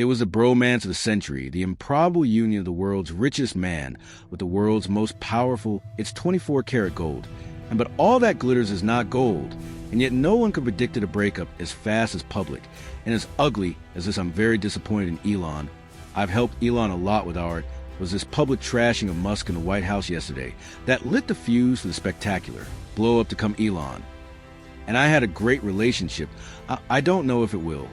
It was the bromance of the century, the improbable union of the world's richest man with the world's most powerful. It's 24-karat gold. But all that glitters is not gold, and yet no one could have predicted a breakup as fast as public. And as ugly as this, I'm very disappointed in Elon. I've helped Elon a lot with art. Was this public trashing of Musk in the White House yesterday that lit the fuse for the spectacular blow up to come Elon. And I had a great relationship. I don't know if it will.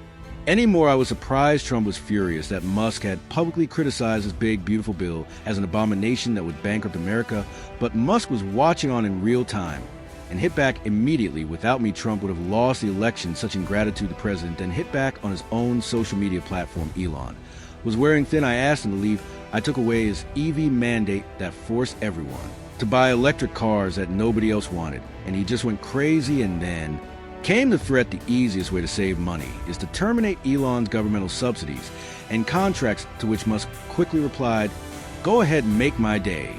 Anymore, I was surprised Trump was furious that Musk had publicly criticized his big, beautiful bill as an abomination that would bankrupt America, but Musk was watching on in real time and hit back immediately. Without me, Trump would have lost the election. Such ingratitude to the president, then hit back on his own social media platform. Elon was wearing thin. I asked him to leave. I took away his EV mandate that forced everyone to buy electric cars that nobody else wanted, and he just went crazy. And then came the threat. The easiest way to save money is to terminate Elon's governmental subsidies and contracts, to which Musk quickly replied, "Go ahead and make my day."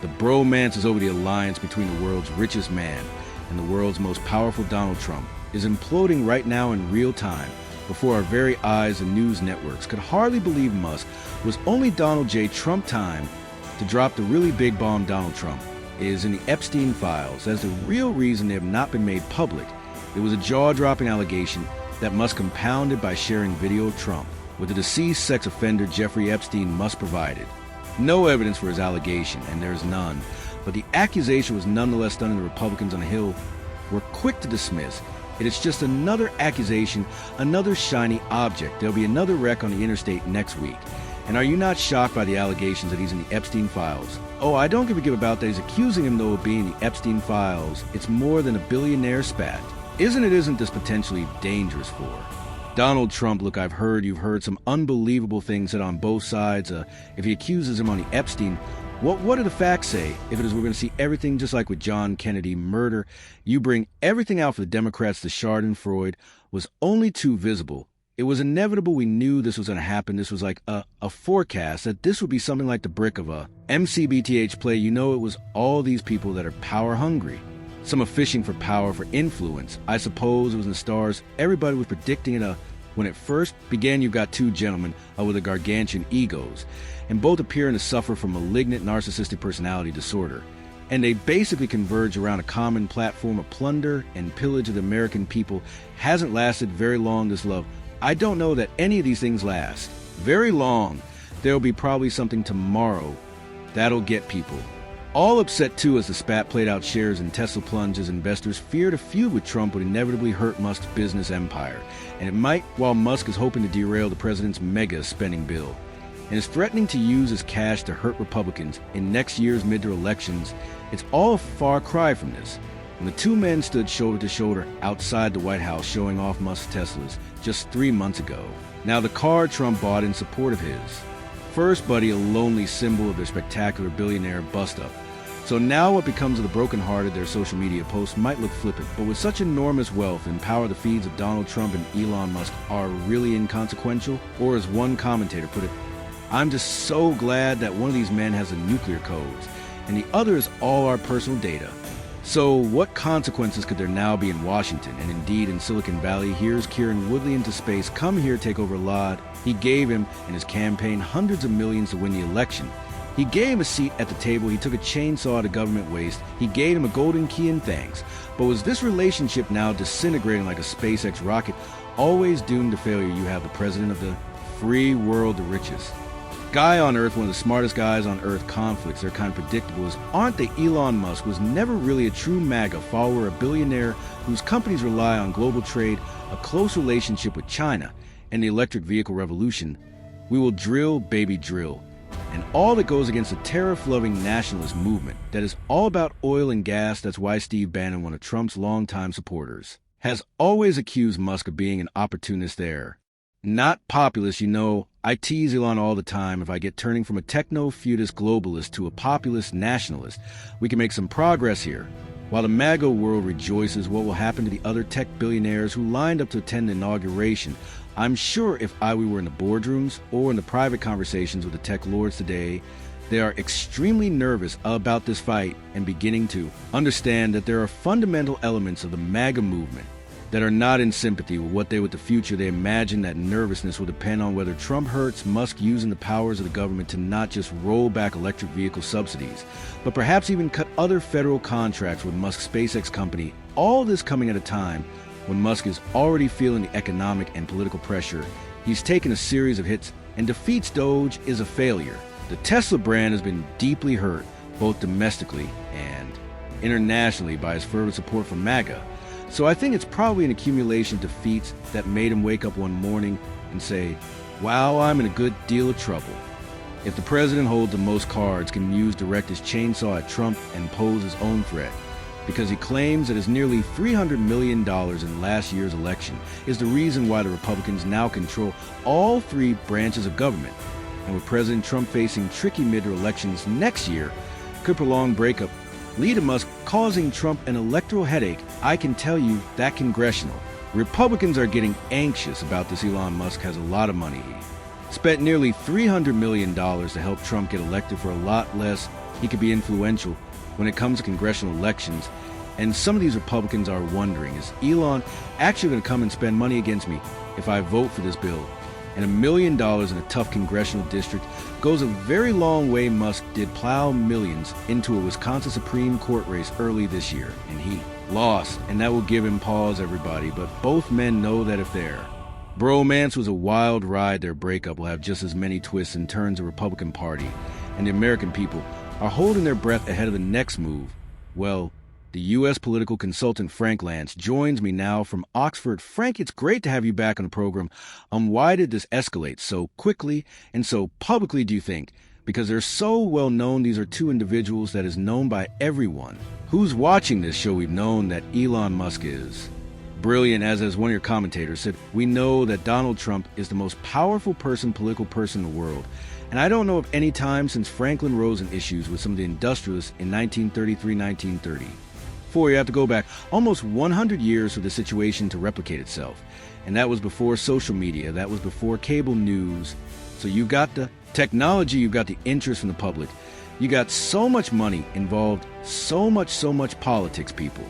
The bromance is over the alliance between the world's richest man and the world's most powerful Donald Trump is imploding right now in real time before our very eyes. And news networks could hardly believe Musk was only Donald J. Trump time to drop the really big bomb. Donald Trump is in the Epstein files as the real reason they have not been made public. It was a jaw-dropping allegation that Musk compounded by sharing video of Trump with the deceased sex offender Jeffrey Epstein. Musk provided no evidence for his allegation, and there is none, but the accusation was nonetheless done, and the Republicans on the Hill were quick to dismiss. It is just another accusation, another shiny object. There'll be another wreck on the interstate next week. And are you not shocked by the allegations that he's in the Epstein files? Oh, I don't give a give about that. He's accusing him, though, of being in the Epstein files. It's more than a billionaire spat. Isn't this potentially dangerous for Donald Trump? Look, you've heard some unbelievable things said on both sides. If he accuses him on the Epstein, what do the facts say? If it is, we're going to see everything just like with John Kennedy murder. You bring everything out for the Democrats. The Schadenfreude was only too visible. It was inevitable. We knew this was going to happen. This was like a forecast that this would be something like the brick of a MCBTH play. You know, it was all these people that are power hungry. Some are fishing for power, for influence. I suppose it was in the stars. Everybody was predicting it. When it first began, you've got two gentlemen with a gargantuan egos, and both appearing to suffer from malignant narcissistic personality disorder. And they basically converge around a common platform of plunder and pillage of the American people. Hasn't lasted very long, this love. I don't know that any of these things last very long. There'll be probably something tomorrow that'll get people all upset too, as the spat played out. Shares in Tesla plunges. Investors feared a feud with Trump would inevitably hurt Musk's business empire, and it might, while Musk is hoping to derail the president's mega spending bill and is threatening to use his cash to hurt Republicans in next year's midterm elections. It's all a far cry from this. When the two men stood shoulder to shoulder outside the White House showing off Musk's Teslas just 3 months ago. Now the car Trump bought in support of his first buddy, a lonely symbol of their spectacular billionaire bust-up. So now what becomes of the broken-hearted? Their social media posts might look flippant, but with such enormous wealth and power, the feeds of Donald Trump and Elon Musk are really inconsequential. Or as one commentator put it, I'm just so glad that one of these men has the nuclear codes and the other is all our personal data. So what consequences could there now be in Washington, and indeed in Silicon Valley? Here's Kieran Woodley into space. Come here, take over Lod. He gave him and his campaign hundreds of millions to win the election. He gave him a seat at the table. He took a chainsaw to government waste. He gave him a golden key and thanks. But was this relationship now disintegrating like a SpaceX rocket, always doomed to failure? You have the president of the free world, the richest guy on earth, one of the smartest guys on earth. Conflicts, they're kind of predictable, aren't they? Elon Musk was never really a true MAGA follower, a billionaire whose companies rely on global trade, a close relationship with China, and the electric vehicle revolution. We will drill, baby, drill. And all that goes against the tariff-loving nationalist movement that is all about oil and gas. That's why Steve Bannon, one of Trump's longtime supporters, has always accused Musk of being an opportunist there. Not populist. You know, I tease Elon all the time. If I get turning from a techno-feudist globalist to a populist nationalist, we can make some progress here. While the MAGA world rejoices, what will happen to the other tech billionaires who lined up to attend the inauguration? I'm sure if we were in the boardrooms or in the private conversations with the tech lords today, they are extremely nervous about this fight and beginning to understand that there are fundamental elements of the MAGA movement that are not in sympathy with what they with the future. They imagine that nervousness will depend on whether Trump hurts Musk using the powers of the government to not just roll back electric vehicle subsidies, but perhaps even cut other federal contracts with Musk's SpaceX company. All this coming at a time when Musk is already feeling the economic and political pressure. He's taken a series of hits, and defeats Doge is a failure. The Tesla brand has been deeply hurt, both domestically and internationally, by his fervent support for MAGA. So I think it's probably an accumulation of defeats that made him wake up one morning and say, wow, I'm in a good deal of trouble. If the president holds the most cards, can Muse direct his chainsaw at Trump and pose his own threat? Because he claims that his nearly $300 million in last year's election is the reason why the Republicans now control all three branches of government. And with President Trump facing tricky mid-term elections next year, could prolonged breakup lead to Musk causing Trump an electoral headache. I can tell you that congressional Republicans are getting anxious about this. Elon Musk has a lot of money. He spent nearly $300 million to help Trump get elected. For a lot less, he could be influential when it comes to congressional elections. And some of these Republicans are wondering, is Elon actually going to come and spend money against me if I vote for this bill? And $1 million in a tough congressional district goes a very long way. Musk did plow millions into a Wisconsin Supreme Court race early this year, and he lost, and that will give him pause, everybody. But both men know that if their bromance was a wild ride, their breakup will have just as many twists and turns. The Republican Party and the American people are holding their breath ahead of the next move. Well, the U.S. political consultant Frank Lance joins me now from Oxford. Frank, it's great to have you back on the program. Why did this escalate so quickly and so publicly, do you think? Because they're so well known. These are two individuals that is known by everyone. Who's watching this show, we've known that Elon Musk is brilliant. As one of your commentators said, we know that Donald Trump is the most powerful political person in the world. And I don't know of any time since Franklin Roosevelt issues with some of the industrialists in 1933, 1930. You have to go back almost 100 years for the situation to replicate itself. And that was before social media. That was before cable news. So you got the technology, you got the interest from the public. You got so much money involved, so much politics. People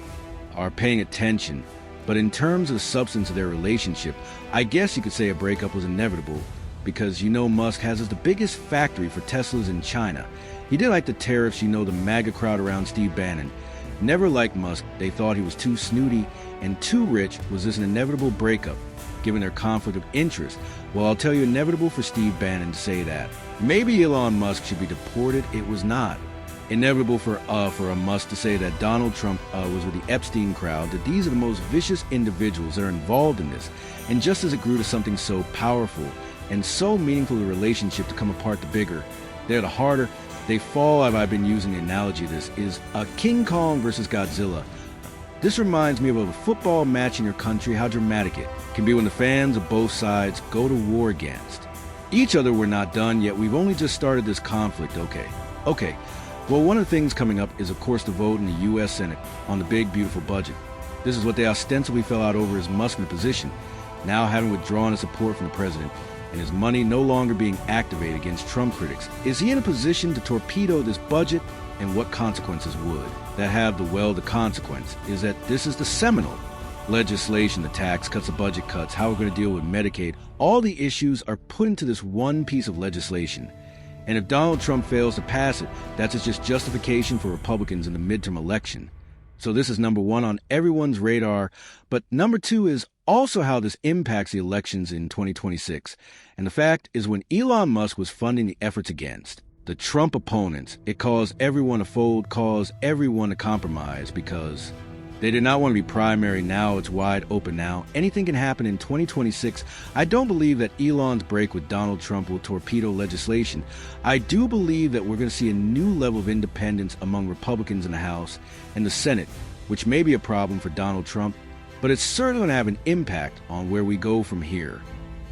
are paying attention. But in terms of the substance of their relationship, I guess you could say a breakup was inevitable, because Musk has the biggest factory for Teslas in China. He did like the tariffs. The MAGA crowd around Steve Bannon never liked Musk. They thought he was too snooty and too rich. Was this an inevitable breakup, given their conflict of interest? Well, I'll tell you, inevitable for Steve Bannon to say that. Maybe Elon Musk should be deported. It was not. Inevitable for a Musk to say that Donald Trump was with the Epstein crowd, that these are the most vicious individuals that are involved in this. And just as it grew to something so powerful and so meaningful, the relationship to come apart, the bigger, they're the harder they fall. I've been using the analogy of this is King Kong versus Godzilla. This reminds me of a football match in your country, how dramatic it can be when the fans of both sides go to war against each other. We're not done yet. We've only just started this conflict. Okay. Well, one of the things coming up is, of course, the vote in the U.S. Senate on the big, beautiful budget. This is what they ostensibly fell out over, is Musk in a position, now having withdrawn his support from the president, and his money no longer being activated against Trump critics. Is he in a position to torpedo this budget? And what consequences would that have? The consequence is that this is the seminal legislation, the tax cuts, the budget cuts, how we're going to deal with Medicaid. All the issues are put into this one piece of legislation. And if Donald Trump fails to pass it, that's just justification for Republicans in the midterm election. So this is number one on everyone's radar. But number two is also how this impacts the elections in 2026. And the fact is, when Elon Musk was funding the efforts against the Trump opponents, it caused everyone to fold, caused everyone to compromise, because they did not want to be primary. Now it's wide open now. Anything can happen in 2026. I don't believe that Elon's break with Donald Trump will torpedo legislation. I do believe that we're going to see a new level of independence among Republicans in the House and the Senate, which may be a problem for Donald Trump, but it's certainly going to have an impact on where we go from here.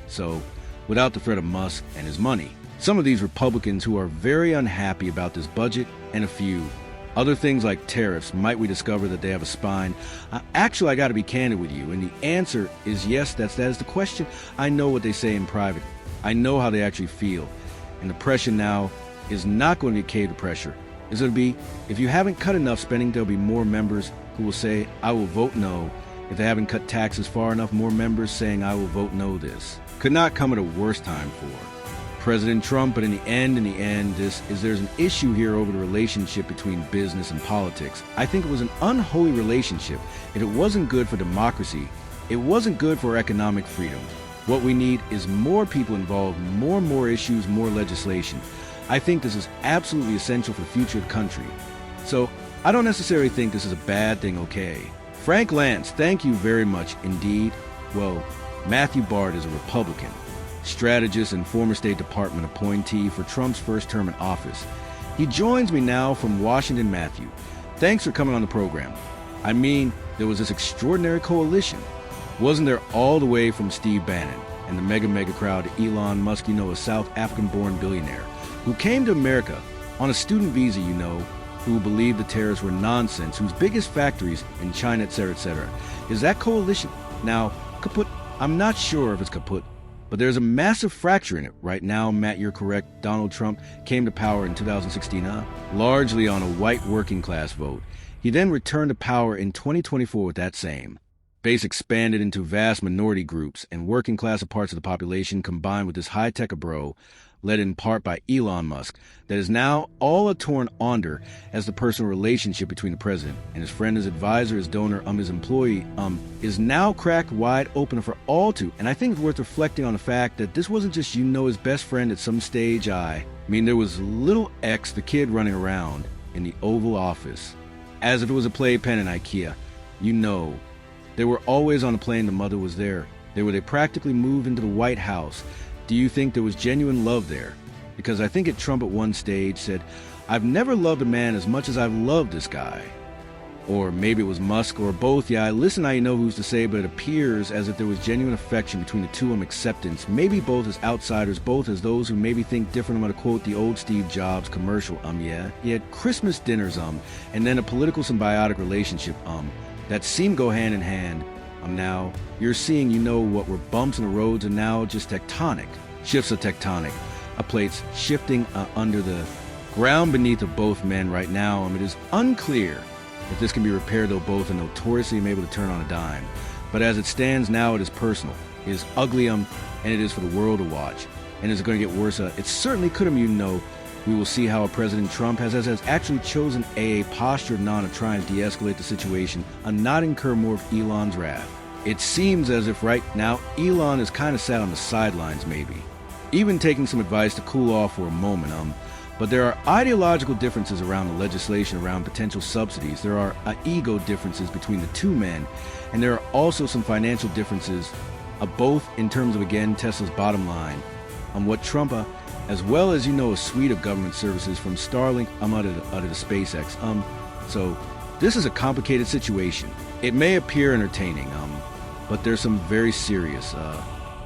So, without the threat of Musk and his money, some of these Republicans who are very unhappy about this budget, and a few other things like tariffs, might we discover that they have a spine? Actually, I got to be candid with you, and the answer is yes. That is the question. I know what they say in private. I know how they actually feel. And the pressure now is not going to be cave to pressure. It's going to be, if you haven't cut enough spending, there'll be more members who will say, I will vote no. If they haven't cut taxes far enough, more members saying I will vote no this. Could not come at a worse time for President Trump, but in the end, there's an issue here over the relationship between business and politics. I think it was an unholy relationship. If it wasn't good for democracy, it wasn't good for economic freedom. What we need is more people involved, more issues, more legislation. I think this is absolutely essential for the future of the country. So I don't necessarily think this is a bad thing, okay? Frank Lance, thank you very much indeed. Well, Matthew Bard is a Republican, strategist and former State Department appointee for Trump's first term in office. He joins me now from Washington. Matthew, thanks for coming on the program. I mean, there was this extraordinary coalition. Wasn't there all the way from Steve Bannon and the mega crowd to Elon Musk, a South African-born billionaire, who came to America on a student visa, who believed the tariffs were nonsense, whose biggest factories in China, etc. Is that coalition now kaput? I'm not sure if it's kaput, but there's a massive fracture in it. Right now, Matt, you're correct. Donald Trump came to power in 2016, largely on a white working class vote. He then returned to power in 2024 with that same. Base expanded into vast minority groups and working class parts of the population combined with this high-tech bro, led in part by Elon Musk, that is now all a torn onder as the personal relationship between the president and his friend, his advisor, his donor, his employee, is now cracked wide open for all to. And I think it's worth reflecting on the fact that this wasn't just, his best friend at some stage. There was little X, the kid running around in the Oval Office, as if it was a playpen in IKEA. They were always on the plane, the mother was there. They practically moved into the White House. Do you think there was genuine love there? Because I think Trump at one stage said, I've never loved a man as much as I've loved this guy. Or maybe it was Musk or both. Yeah, listen, I know who's to say, but it appears as if there was genuine affection between the two, acceptance, maybe both as outsiders, both as those who maybe think different. I'm going to quote the old Steve Jobs commercial, yeah. He had Christmas dinners, and then a political symbiotic relationship, that seemed go hand in hand. Now you're seeing, what were bumps in the roads and now just tectonic. Shifts of tectonic. Plates shifting under the ground beneath of both men right now. It is unclear if this can be repaired, though both are notoriously able to turn on a dime. But as it stands now, it is personal. It is ugly, and it is for the world to watch. And is it going to get worse? It certainly could, we will see how President Trump has actually chosen a posture of to try and de-escalate the situation and not incur more of Elon's wrath. It seems as if right now Elon is kind of sat on the sidelines, maybe, even taking some advice to cool off for a moment. But there are ideological differences around the legislation around potential subsidies. There are ego differences between the two men, and there are also some financial differences, both in terms of, again, Tesla's bottom line, on what Trump, as well as, a suite of government services from Starlink out of the SpaceX. So this is a complicated situation. It may appear entertaining, but there's some very serious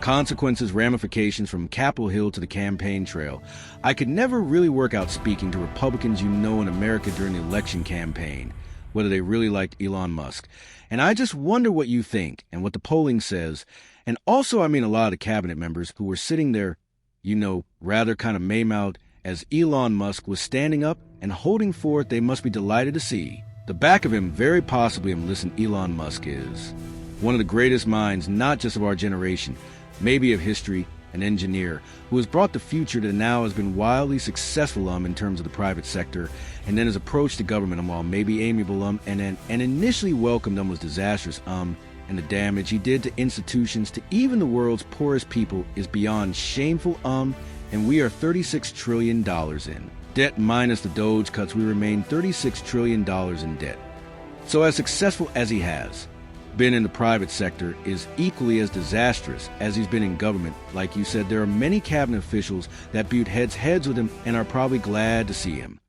consequences, ramifications from Capitol Hill to the campaign trail. I could never really work out speaking to Republicans in America during the election campaign, whether they really liked Elon Musk. And I just wonder what you think and what the polling says. And also, a lot of the cabinet members who were sitting there, rather kind of may-mouthed as Elon Musk was standing up and holding forth, they must be delighted to see. The back of him, very possibly, listen, Elon Musk is one of the greatest minds, not just of our generation, maybe of history, an engineer who has brought the future that now has been wildly successful in terms of the private sector, and then his approach to government, while maybe amiable, and initially welcomed was disastrous, and the damage he did to institutions, to even the world's poorest people, is beyond shameful, and we are $36 trillion in debt. Minus the Doge cuts, we remain $36 trillion in debt. So as successful as he has been in the private sector, is equally as disastrous as he's been in government. Like you said, there are many cabinet officials that butt heads with him and are probably glad to see him.